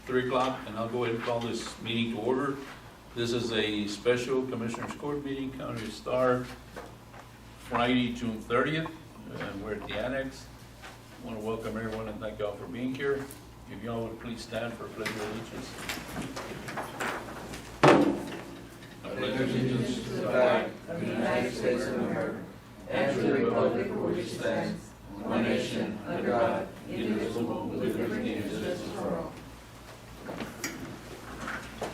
3 o'clock, and I'll go ahead and call this meeting to order. This is a special Commissioners Court meeting, County of Starr, Friday, June 30th, and we're at the annex. I want to welcome everyone and thank y'all for being here. If y'all would please stand for a pledge of allegiance. I pledge allegiance to the flag of the United States of America and to the republic for which it stands, one nation, under God, indivisible, with liberty and justice for all.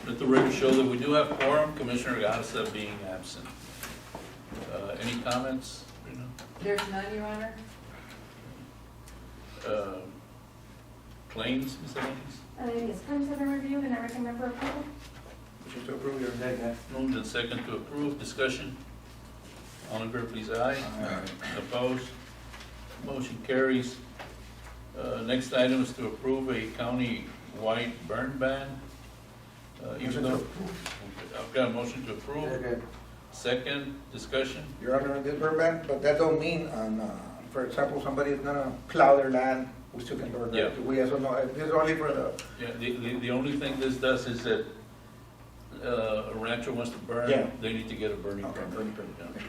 Let the record show that we do have quorum, Commissioner Garza being absent. Any comments? There's none, Your Honor. Claims, Ms. Evans? Yes, claims have been reviewed and I recommend for approval. Motion to approve, your second. Moved and second to approve, discussion. All in favor, please, aye. Aye. Opposed? Motion carries. Next item is to approve a county-wide burn ban. Even though, I've got a motion to approve. Okay. Second, discussion. Your Honor, this burn ban, but that don't mean for example, somebody is gonna plow their land, we still can burn Yeah. that. We also know, this is only for the, Yeah, the only thing this does is that a rancher wants to burn, Yeah. they need to get a burning okay, permit. burning permit. Yeah. Okay.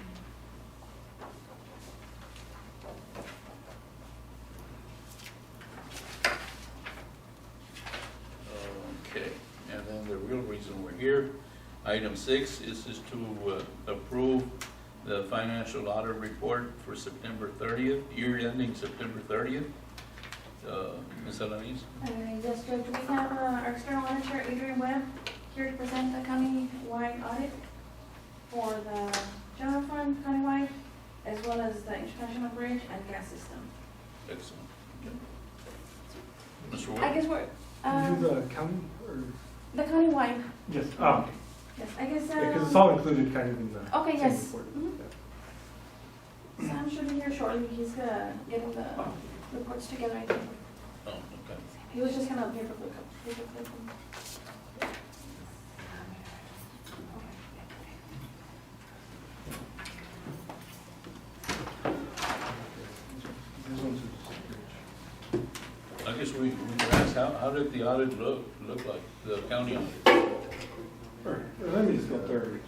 Okay, and then the real reason we're here, item 6 is to approve the financial audit report for September 30th, year ending September 30th. Ms. Alanis? Yes, Judge, we have our external auditor, Adrian Webb, here to present the county-wide audit for the general fund countywide, as well as the international bridge and gas system. Excellent. Mr. I Webb? guess we're, You do the county or? the countywide, Yes, oh, yes, I guess, because it's all included kind of in the. okay, same yes. report. Mhm. Yeah. Sam should be here shortly, he's getting the reports together, I think. Oh, okay. He was just gonna paper clip them. This one's I guess we can ask, how did the audit look like, the county audit? or let me just go third.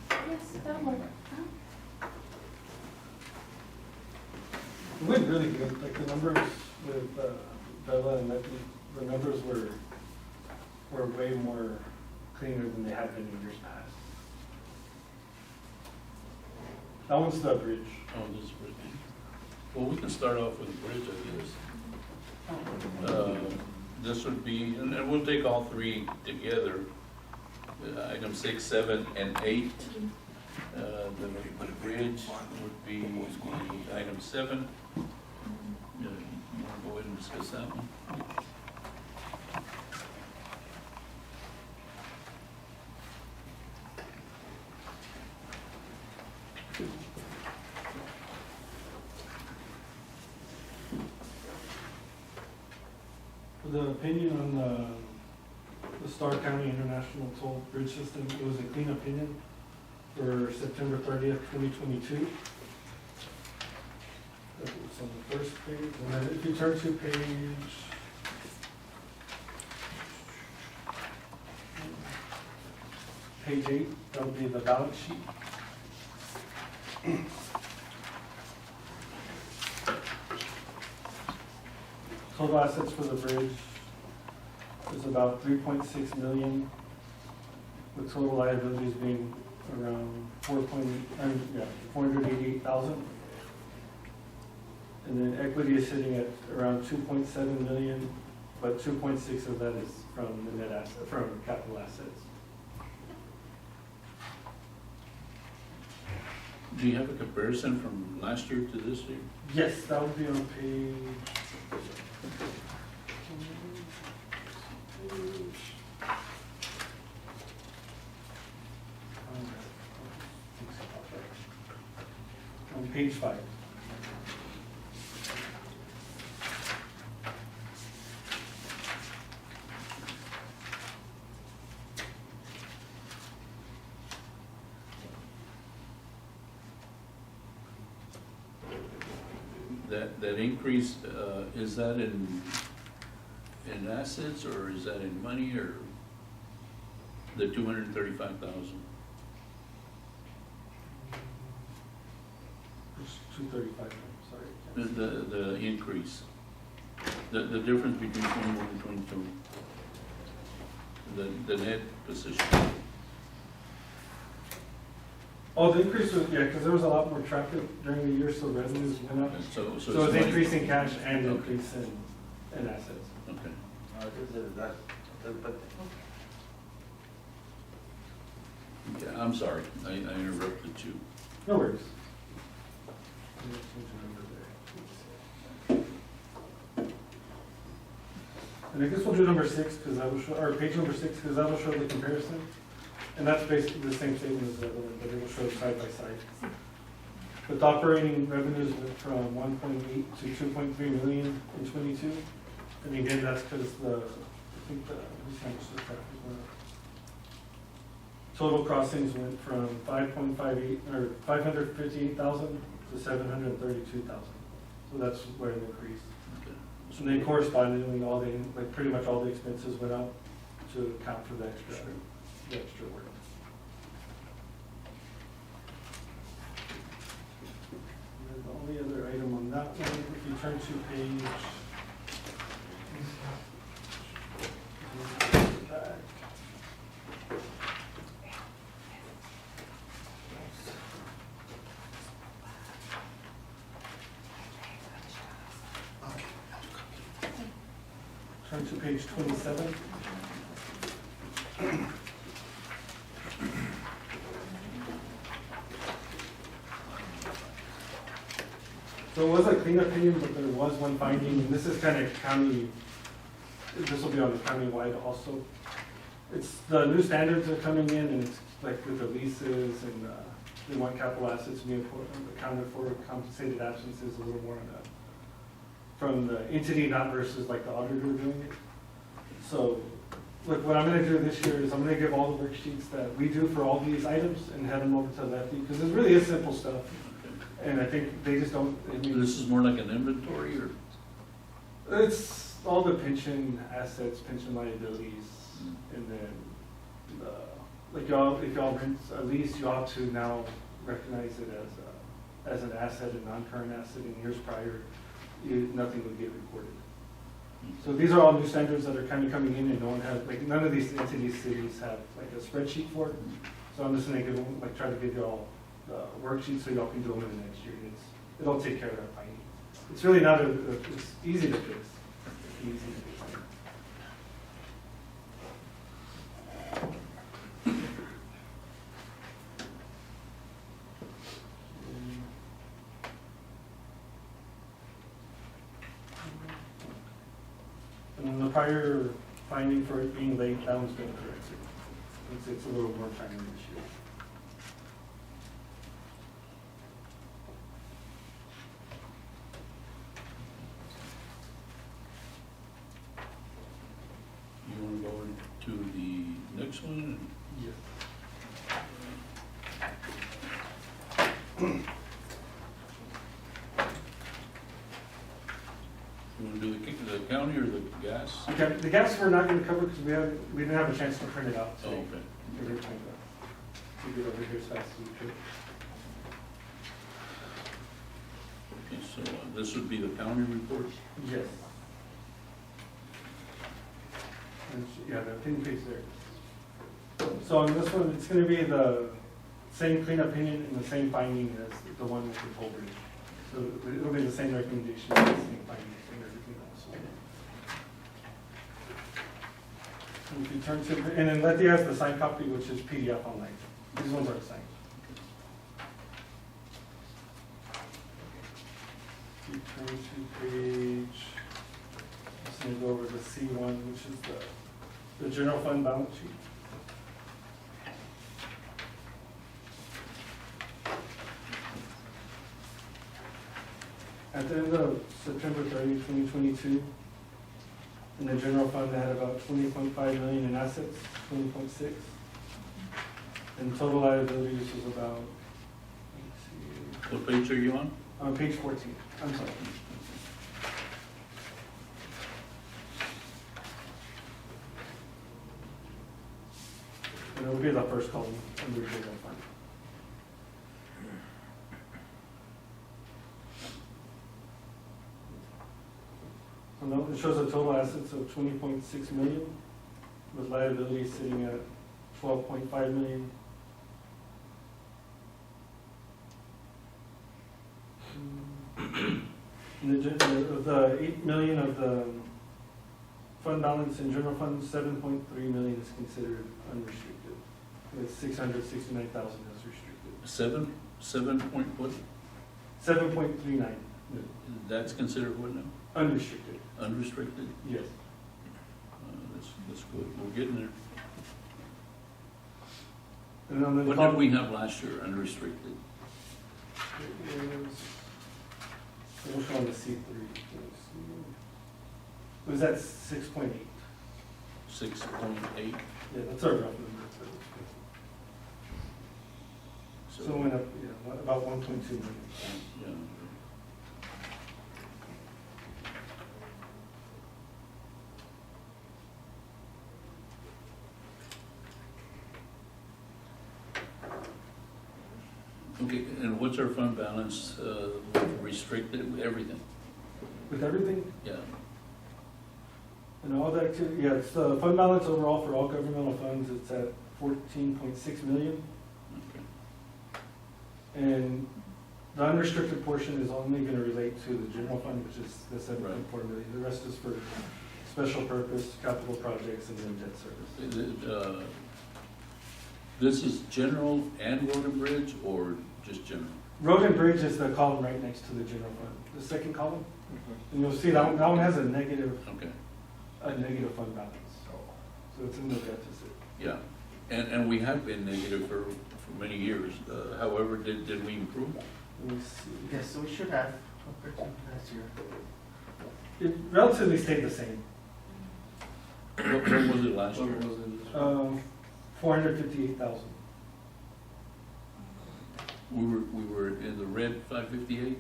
Yes, that'll work. It went really good, like the numbers with Bella and Becky, the numbers were way more cleaner than they have been in years past. That one's the bridge. Oh, this is pretty good. Well, we can start off with the bridge, I guess. This would be, and we'll take all three together, item 6, 7, and 8. The bridge would be the item 7. You want to go ahead and discuss that one? The opinion on the Starr County International Toll Bridge System, it was a clean opinion for September 30th, 2022. That was on the first page, and then if you turn to page 8, that would be the balance sheet. Total assets for the bridge is about 3.6 million, with total liabilities being around 488,000. And then equity is sitting at around 2.7 million, but 2.6 of that is from the net asset, from capital assets. Do you have a comparison from last year to this year? Yes, that would be on page. On page 5. That increase, is that in in assets, or is that in money, or the 235,000? It's 235, sorry. I can't see. The increase, the difference between 21 and 22, the net position. Oh, the increase was, yeah, because there was a lot more traffic during the year, so revenues went up. And so So it's it's money. increase in cash and Okay. increase in assets. Okay. Yeah, I'm sorry, I interrupted you. No worries. And I guess we'll do number 6, because I will show, or page number 6, because that will show the comparison. And that's basically the same statement as the other one, but it will show side by side. But the operating revenues went from 1.8 to 2.3 million in 22. And again, that's because I think let me see how much the traffic went up. Total crossings went from 5.58, or 558,000 to 732,000. So that's where it increased. Okay. And then correspondingly, like pretty much all the expenses went up to account for the extra work. And then the only other item on that one, if you turn to page. Back. Turn to page 27. So it was a clean opinion, but there was one finding, and this is kind of county, this will be on the county-wide also. It's, the new standards are coming in, and it's like with the leases, and they want capital assets to be accounted for, compensated absences, a little more on that. From the entity, not versus like the auditor doing it. So, look, what I'm gonna do this year is I'm gonna give all the worksheets that we do for all these items and head them over to Lefty, because it really is simple stuff. And I think they just don't, I mean. This is more like an inventory, or? It's all the pension assets, pension liabilities, and then, like y'all, if y'all rent a lease, you ought to now recognize it as an asset, a non-current asset. In years prior, nothing would get recorded. So these are all new standards that are kind of coming in, and no one has, like, none of these entities, cities have like a spreadsheet for it. So I'm just gonna give them, like, try to give you all the worksheets so y'all can do them in the next year. It'll take care of that finding. It's really not it's easy to fix. Easy to fix. And then the prior finding for it being late, that one's been corrected. It's a little more timely this year. You want to go into the next one? Yes. You want to do the county or the gas? Okay, the gas we're not gonna cover because we didn't have a chance to print it out Oh, today. okay. We're trying to get over here as fast as we could. Okay, so this would be the county report? Yes. Yeah, the pin page there. So on this one, it's gonna be the same clean opinion and the same finding as the one with the toll bridge. So it'll be the same recommendation, the same finding, and everything else. And if you turn to, and then Letty has the signed copy, which is PDF online. These ones are signed. If you turn to page, I'm just gonna go over the C1, which is the general fund balance sheet. At the end of September 30, 2022, in the general fund, they had about 20.5 million in assets, 20.6. And total liabilities was about, let's see, What page are you on? page 14, I'm sorry. be the first column under general fund. So now it shows a total assets of 20.6 million, with liabilities sitting at 12.5 million. And the 8 million of the fund balance in general fund, 7.3 million is considered unrestricted. With 669,000 is restricted. Seven point what? 7.39 That's considered what now? unrestricted. Unrestricted? Yes. That's good. We're getting there. And on the What did we have last year, unrestricted? It was on the C3. It was at 6.8. 6.8? Yeah, that's our rough number. So it went up, yeah, about 1.2 million. Yeah. Okay, and what's our fund balance, restricted, everything? With everything, Yeah, and all that, yeah, it's the fund balance overall for all governmental funds, it's at 14.6 million. okay. And the unrestricted portion is only gonna relate to the general fund, which is the 7.4 million. The rest is for special purpose, capital projects, and then debt service. Is it, this is general and road and bridge, or just general? Road and bridge is the column right next to the general fund, the second column. And you'll see that one has a negative Okay, fund balance. So it's in the deficit. yeah. And we have been negative for many years. However, did we improve? Let me see. Yes, we should have compared to last year. It relatively stayed the same. What was it last year? 458,000. We were in the red, 558?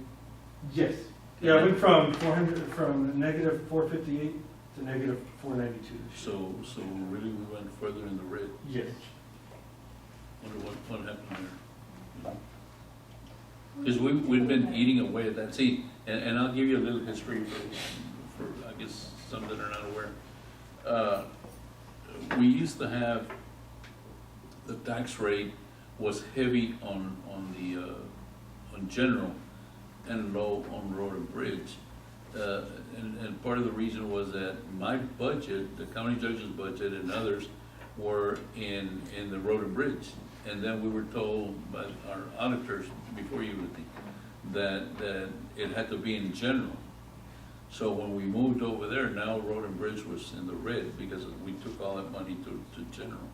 Yes. Yeah, I went from negative 458 to negative 492. So really we went further in the red. Yes. Wonder what happened there? Because we've been eating away at that. See, and I'll give you a little history for I guess some that are not aware. We used to have, the tax rate was heavy on general and low on road and bridge. And part of the reason was that my budget, the county judge's budget and others were in the road and bridge. And then we were told by our auditors before you, that it had to be in general. So when we moved over there, now road and bridge was in the red because we took all that money to general.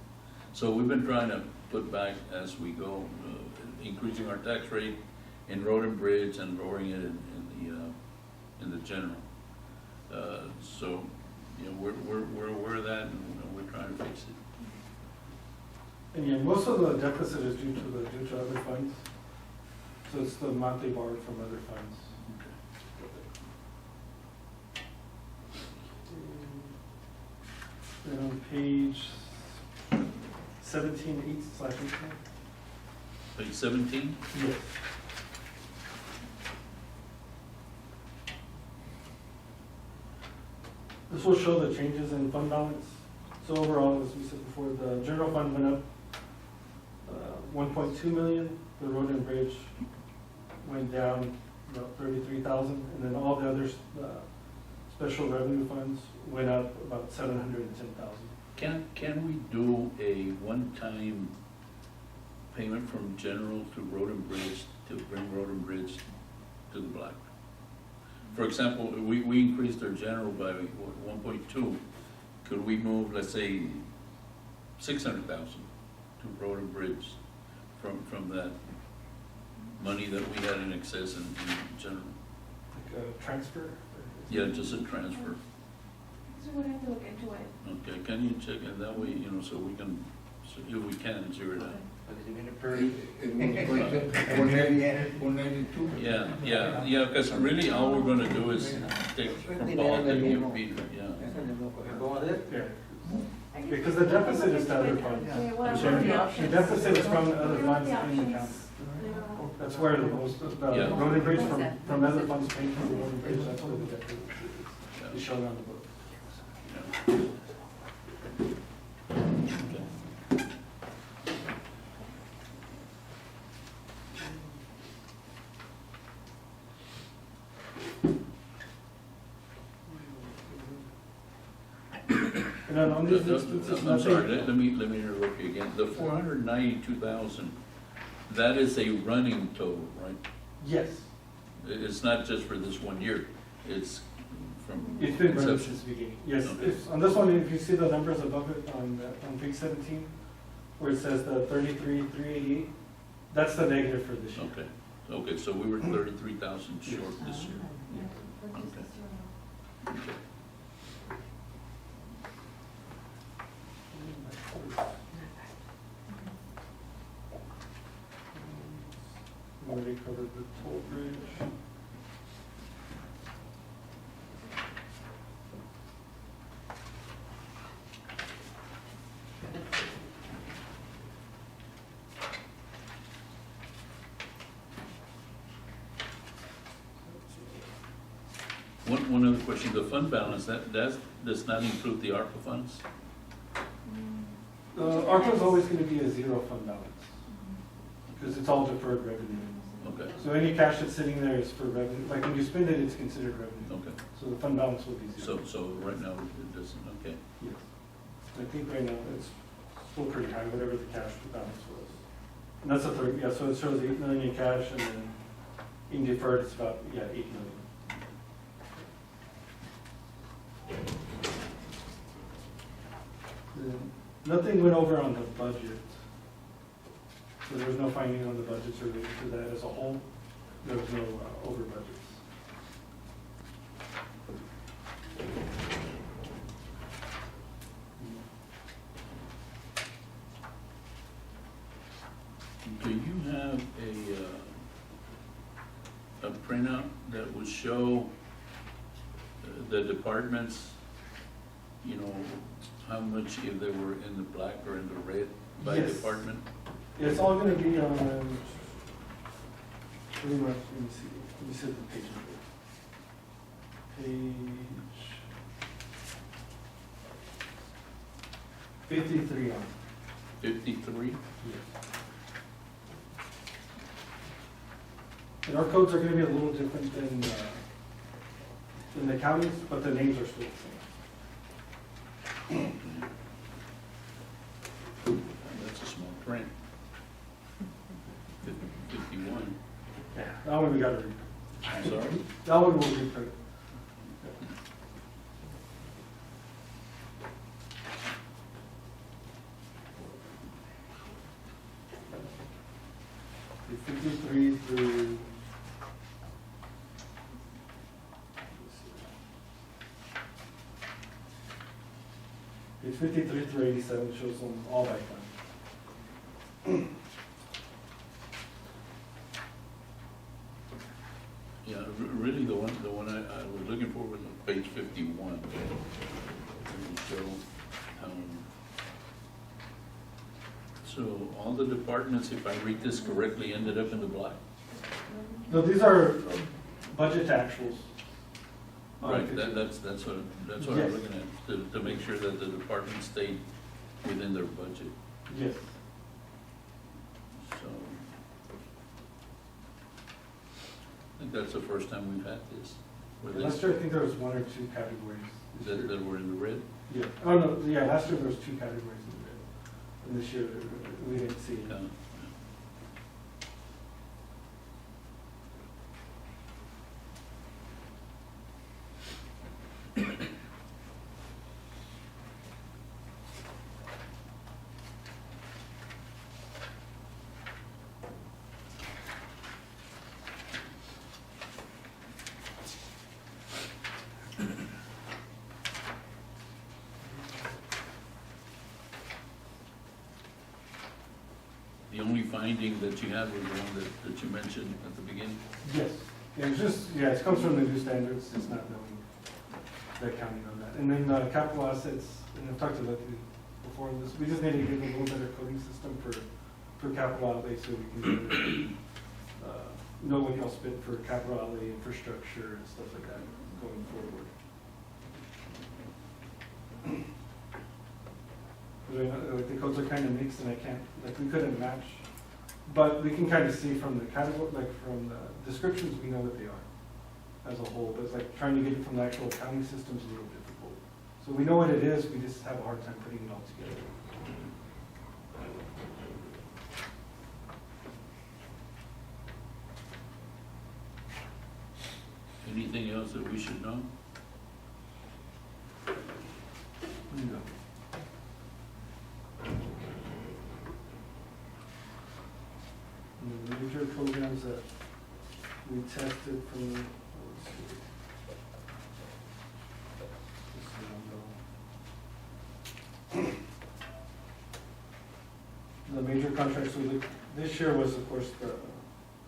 So we've been trying to put back as we go, increasing our tax rate in road and bridge and lowering it in the general. So, we're aware of that, and we're trying to fix it. And yeah, most of the deficit is due to other funds. So it's the amount they borrowed from other funds. Then on page 17/8/18. Page 17? Yes. This will show the changes in fund balance. So overall, as we said before, the general fund went up 1.2 million, the road and bridge went down about 33,000, and then all the others, special revenue funds went up about 710,000. Can we do a one-time payment from general to road and bridge to bring road and bridge to the black? For example, we increased our general by 1.2. Could we move, let's say, 600,000 to road and bridge from that money that we had in excess in general? Like a transfer? Yeah, just a transfer. So we'd have to look into it. Okay, can you check it that way, so we can, so if we can, zero it out? It was 192. Yeah, because really all we're gonna do is take from Paul and give Peter, yeah. Yeah. I can Because the deficit is the other funds. Yeah, what I'm are sorry? the The options? deficit is from the other What are funds the in the options? county. That's where the most, the Yeah. road and bridge from other funds paid for the road and bridge, that's where the deficit is shown on the book. Okay. And then on these instances, I'm sorry, nothing, let me interrupt you again. The 492,000, that is a running total, right? yes, It's not just for this 1 year, it's from it's been running inception. since the beginning. Yes, Okay. if, on this one, if you see the numbers above it on page 17, where it says the 33,388, that's the negative for this year. Okay, okay, so we were 33,000 short this year. Okay. We already covered the toll bridge. One other question, the fund balance, that does not include the ARPA funds? ARPA is always gonna be a zero fund balance, because it's all deferred revenue. Okay, So any cash that's sitting there is for revenue, like when you spend it, it's considered revenue. okay, So the fund balance will be zero. so right now it doesn't, okay. Yes. I think right now it's still pretty high, whatever the cash balance was. And that's a third, yeah, so it shows 8 million in cash and then in deferred, it's about, yeah, 8 million. Nothing went over on the budget. So there was no finding on the budgets related to that as a whole. There was no over budgets. Do you have a printout that would show the departments, you know, how much, if they were in the black or in the red by Yes. department? It's all gonna be on, pretty much, let me see the page number. Page 53 on. 53? Yes. And our codes are gonna be a little different than the counties, but the names are still the same. That's a small print. 51, Yeah, that one we gotta reprint. I'm sorry? That one will reprint. The 53 through. Page 53 through 87 shows them all by fund. Yeah, really, the one I was looking for was on page 51. It would show, so all the departments, if I read this correctly, ended up in the black? No, these are budget actuals. Right, that's what Yes. I'm looking at, to make sure that the department stayed within their budget, Yes. so. I think that's the first time we've had this, where Last year, I think there was 1 or 2 categories. that were in the red. Yeah, oh, no, yeah, last year there was 2 categories in red. And this year, we didn't see. Yeah. The only finding that you had was the one that you mentioned at the beginning? Yes, yeah, it's just, yeah, it comes from the new standards, it's not knowing the accounting on that. And then capital assets, and I've talked to Lucky before in this. We just need to get a little better coding system for capital outlay so we can know what y'all spent for capital outlay, infrastructure and stuff like that going forward. Like the codes are kind of mixed and we couldn't match. But we can kind of see from the category, like from the descriptions, we know what they are as a whole. But it's like trying to get it from the actual accounting system is a little difficult. So we know what it is, we just have a hard time putting it all together. Anything else that we should know? No. And the major programs that we tested from, let's see. The major contracts we looked, this year was, of course, the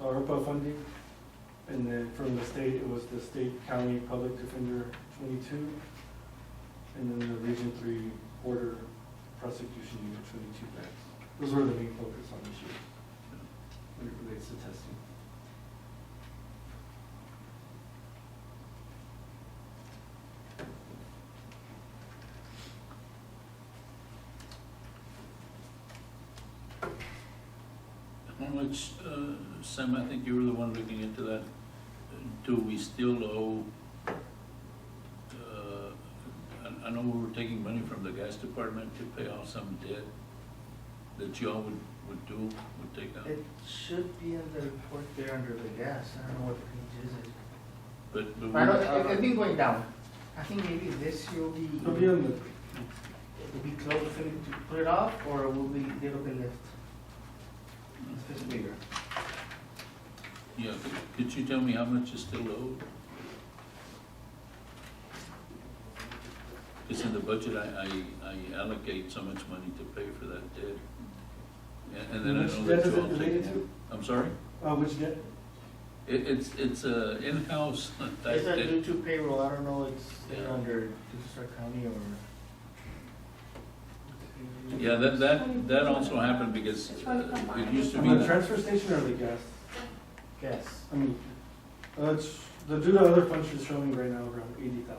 ARPA funding. And then from the state, it was the state county public defender 22. And then the Region 3 border prosecution unit 22 grants. Those were the main focus on this year when it relates to testing. How much, Sam, I think you were the one looking into that. Do we still owe, I know we were taking money from the gas department to pay off some debt that y'all would take out? It should be in the report there under the gas. I don't know what page is it. But I know, it's been going down. I think maybe this year will be, It'll be on the, will be close to put it off, or will be, it'll be left? It's just bigger. yeah, could you tell me how much is still owed? Because in the budget, I allocate so much money to pay for that debt. And then I which know debt that is you it all related take. to? I'm sorry? Which debt? It's a in-house type Is that debt. due to payroll? I don't know, it's there under Starr County or? Yeah, that also happened because it used to On be. the transfer station or the gas? Yes. I mean, it's, the due to other functions showing right now around 80,000.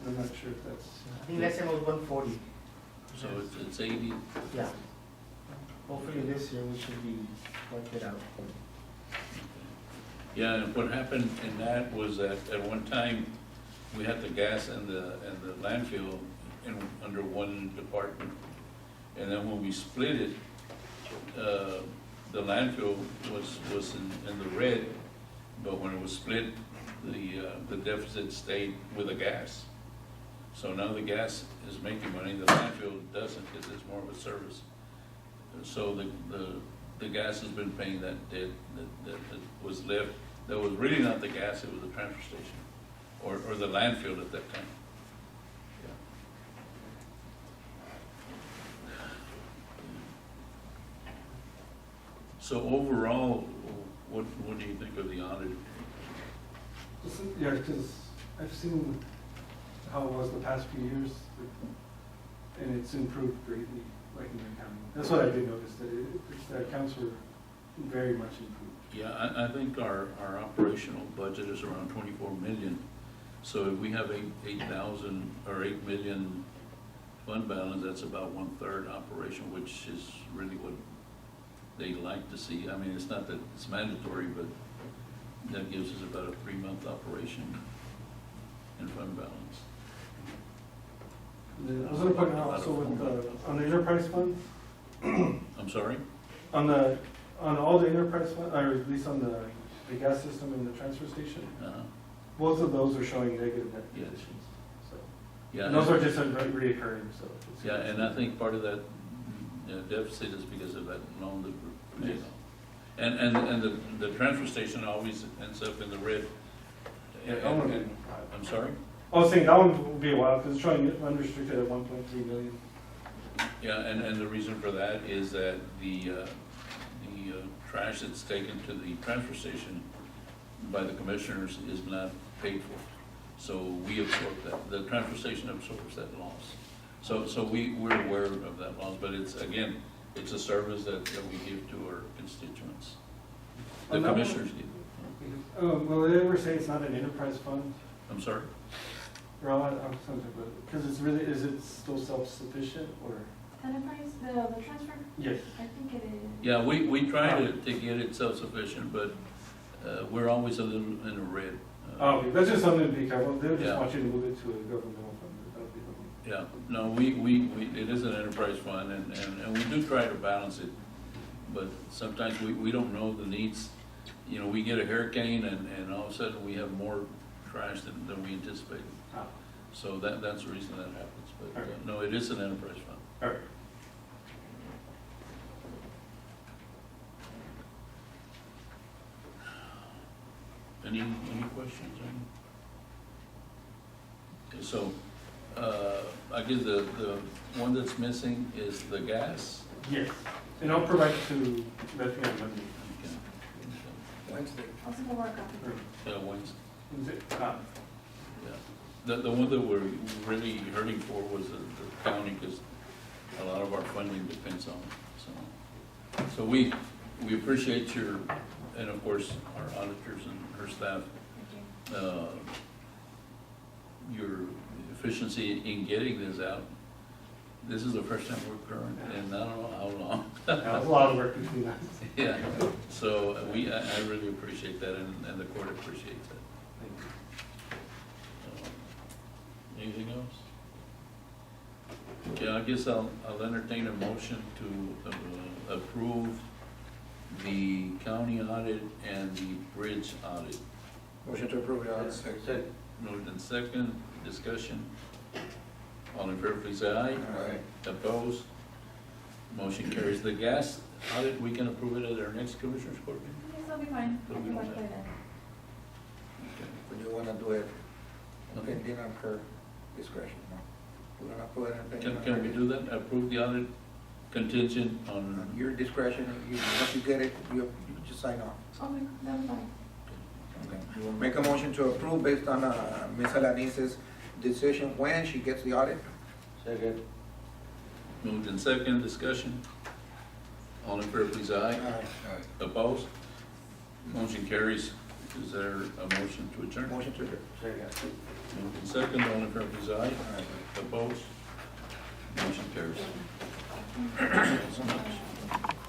I'm not sure if that's. I think last time it was 140. So it's 80. Yeah. Hopefully this year we should be wiped it out. Yeah, and what happened in that was that at one time, we had the gas and the landfill under one department. And then when we split it, the landfill was in the red, but when it was split, the deficit stayed with the gas. So now the gas is making money, the landfill doesn't, because it's more of a service. So the gas has been paying that debt that was left. That was really not the gas, it was the transfer station, or the landfill at that time. So overall, what do you think of the audit? Yeah, because I've seen how it was the past few years, and it's improved greatly, like in the accounting. That's what I did notice, that the accounts were very much improved. Yeah, I think our operational budget is around 24 million. So if we have 8,000 or 8 million fund balance, that's about 1/3 operation, which is really what they like to see. I mean, it's not that it's mandatory, but that gives us about a 3-month operation in fund balance. And then I was going to point out also with on the enterprise fund, I'm sorry? on all the enterprise fund, or at least on the gas system and the transfer station, both of those are showing negative net Yes. positions. So, Yeah, and those are just reoccurring, so. it's- yeah, and I think part of that deficit is because of that loan that we're paying Yes. off. And the transfer station always ends up in the red. Yeah, that one- And- I'm sorry? I was saying that one will be a while, because it's showing unrestricted at 1.3 million. Yeah, and the reason for that is that the trash that's taken to the transfer station by the commissioners is not paid for. So we absorb that, the transfer station absorbs that loss. So we're aware of that laws, but it's, again, it's a service that we give to our constituents. The On that one- commissioners give. Well, they ever say it's not an enterprise fund? I'm sorry? Because it's really, is it still self-sufficient or? Enterprise, the transfer, Yes. I think it is. Yeah, we try to get it self-sufficient, but we're always a little in the red. Oh, okay, that's just something to be careful, they would Yeah. just want you to move it to a governmental fund, that would be something. Yeah, no, it is an enterprise fund, and we do try to balance it, but sometimes we don't know the needs. You know, we get a hurricane, and all of a sudden, we have more trash than we anticipated. Ah, So that's the reason that happens, but Okay. no, it is an enterprise fund. all right. Any questions? Okay, so, I guess the one that's missing is the gas. Yes, and I'll provide it to Bethany on Monday. Okay. Wednesday. I'll send over a copy. Yeah, Wednesday. Is it? Ah, Yeah. The one that we're really hurting for was the county, because a lot of our funding depends on it, so. So we appreciate your, and of course, our auditors and her staff, Thank you. your efficiency in getting this out. This is the first time we're current, and I don't know how long. that was a lot of work between us. Yeah, so I really appreciate that, and the court appreciates that. Thank you. Anything else? Okay, I guess I'll entertain a motion to approve the county audit and the bridge audit. Motion to approve the audit. Moved in second, discussion. All in favor, please say aye. Aye. Opposed? Motion carries. The gas audit, we can approve it at our next commissioners court meeting? Yes, I'll be fine. So I'll we be don't back by have- then. Okay. Would you wanna do it Okay. pending on her discretion, no? We're gonna put it in pending on Can her we do that? Approve the audit contingent on, On your discretion, once you get it, you just sign off. Okay, that'll be fine. Okay. You will make a motion to approve based on Ms. Alanise's decision when she gets the audit? Second. moved in second, discussion. All in favor, please aye. Opposed? Motion carries. Is there a motion to adjourn? Motion to adjourn. Second. Moved in second, all in favor, please aye. Opposed? Motion carries. Thank you so much.